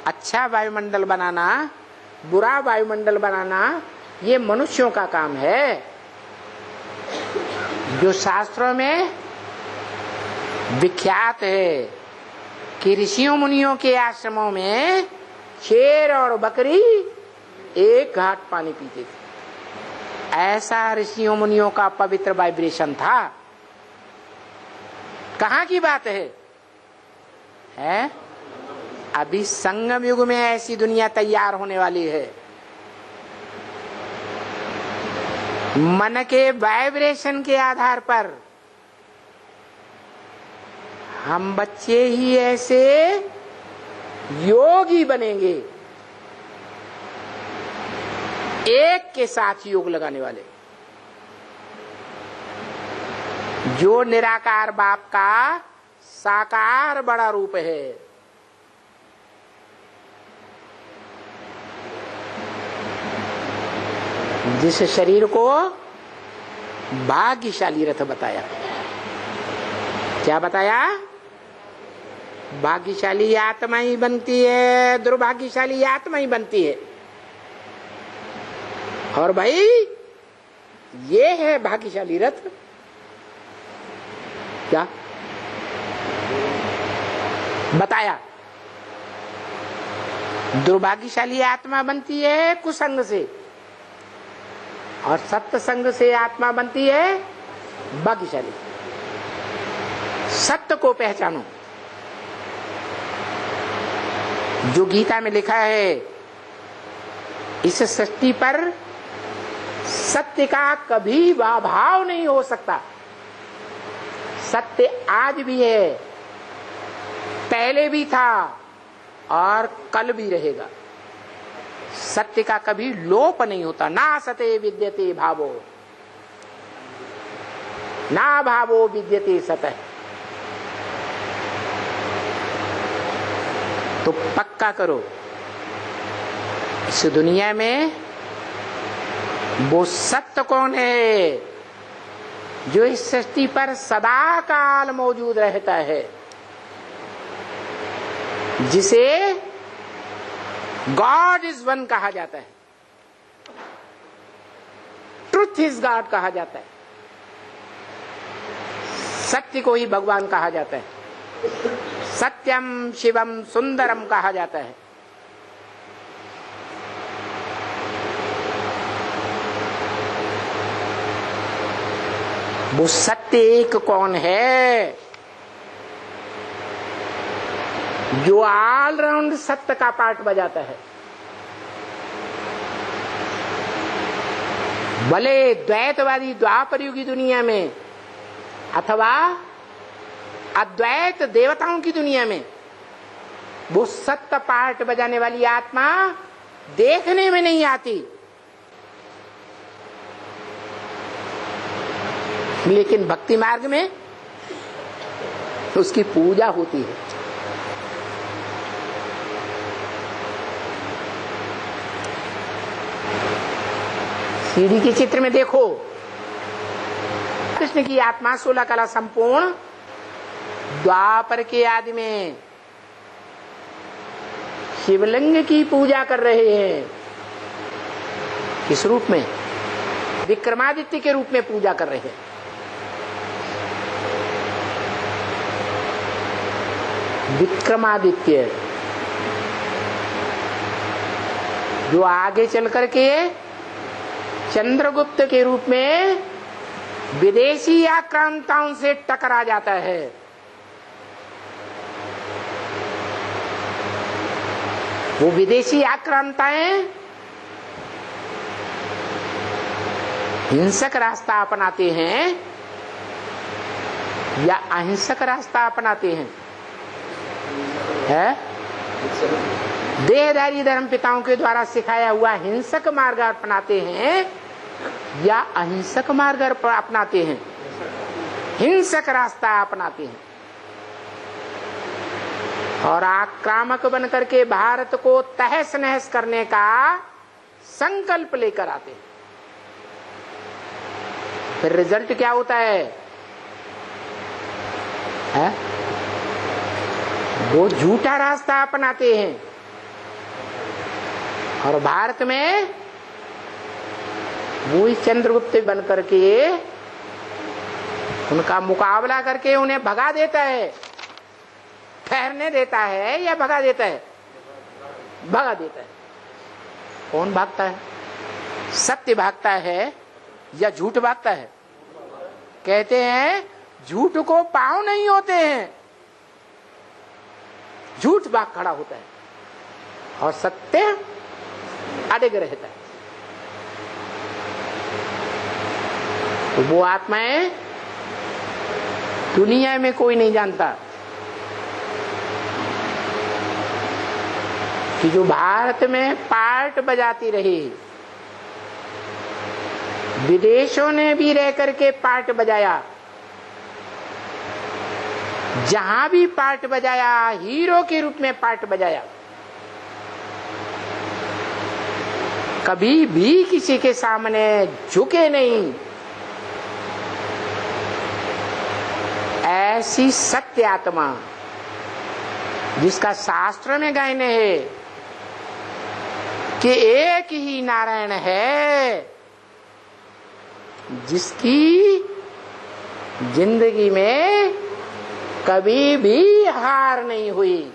अच्छा वायुमंडल बनाना, बुरा वायुमंडल बनाना, ये मनुष्यों का काम है। जो शास्त्रों में विख्यात है कि ऋषियों मुनियों के आश्रमों में शेर और बकरी एक घाट पानी पीते थे। ऐसा ऋषियों मुनियों का पवित्र वाइब्रेशन था। कहाँ की बात है? अभी संगम युग में ऐसी दुनिया तैयार होने वाली है। मन के वाइब्रेशन के आधार पर हम बच्चे ही ऐसे योगी बनेंगे, एक के साथ योग लगाने वाले, जो निराकार बाप का साकार बड़ा रूप है। जिस शरीर को भाग्यशाली रथ बताया, क्या बताया? भाग्यशाली आत्मा ही बनती है, दुर्भाग्यशाली आत्मा ही बनती है। और भाई ये है भाग्यशाली रथ। क्या बताया? दुर्भाग्यशाली आत्मा बनती है कुसंग से, और सत्संग से आत्मा बनती है भाग्यशाली। सत्य को पहचानो। जो गीता में लिखा है, इस सृष्टि पर सत्य का कभी अभाव नहीं हो सकता। सत्य आज भी है, पहले भी था और कल भी रहेगा। सत्य का कभी लोप नहीं होता। ना सते विद्यते भावो, ना भावो विद्यते सतः। तो पक्का करो, इस दुनिया में वो सत्य कौन है जो इस सृष्टि पर सदा काल मौजूद रहता है, जिसे गॉड इज वन कहा जाता है, ट्रुथ इज गॉड कहा जाता है, सत्य को ही भगवान कहा जाता है, सत्यम शिवम सुंदरम कहा जाता है। वो सत्य एक कौन है जो ऑलराउंड सत्य का पार्ट बजाता है? भले द्वैतवादी द्वापर युग की दुनिया में अथवा अद्वैत देवताओं की दुनिया में, वो सत्य पार्ट बजाने वाली आत्मा देखने में नहीं आती, लेकिन भक्ति मार्ग में उसकी पूजा होती है। सीढ़ी के चित्र में देखो, कृष्ण की आत्मा 16 कला संपूर्ण द्वापर के आदि में शिवलिंग की पूजा कर रहे हैं। किस रूप में? विक्रमादित्य के रूप में पूजा कर रहे हैं। विक्रमादित्य जो आगे चल करके चंद्रगुप्त के रूप में विदेशी आक्रांताओं से टकरा जाता है। वो विदेशी आक्रांताएं हिंसक रास्ता अपनाते हैं या अहिंसक रास्ता अपनाते हैं? देहधारी धर्म पिताओं के द्वारा सिखाया हुआ हिंसक मार्ग अपनाते हैं या अहिंसक मार्ग अपनाते हैं? हिंसक रास्ता अपनाते हैं और आक्रामक बनकर के भारत को तहस नहस करने का संकल्प लेकर आते हैं। फिर रिजल्ट क्या होता है? वो झूठा रास्ता अपनाते हैं और भारत में वही चंद्रगुप्त बन करके उनका मुकाबला करके उन्हें भगा देता है, ठहरने देता है या भगा देता है? भगा देता है। कौन भागता है? सत्य भागता है या झूठ भागता है? कहते हैं झूठ को पांव नहीं होते हैं, झूठ भाग खड़ा होता है और सत्य अडिग रहता है। तो वो आत्माएं दुनिया में कोई नहीं जानता कि जो भारत में पार्ट बजाती रही, विदेशों ने भी रह करके पार्ट बजाया, जहां भी पार्ट बजाया हीरो के रूप में पार्ट बजाया, कभी भी किसी के सामने झुके नहीं। ऐसी सत्य आत्मा जिसका शास्त्र में गायने है कि एक ही नारायण है, जिसकी जिंदगी में कभी भी हार नहीं हुई,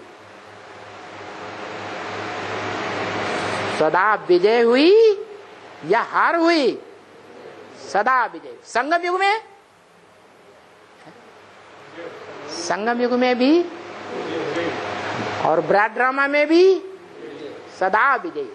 सदा विजय हुई या हार हुई? सदा विजय। संगम युग में, संगम युग में भी और ब्रॉड ड्रामा में भी सदा विजय।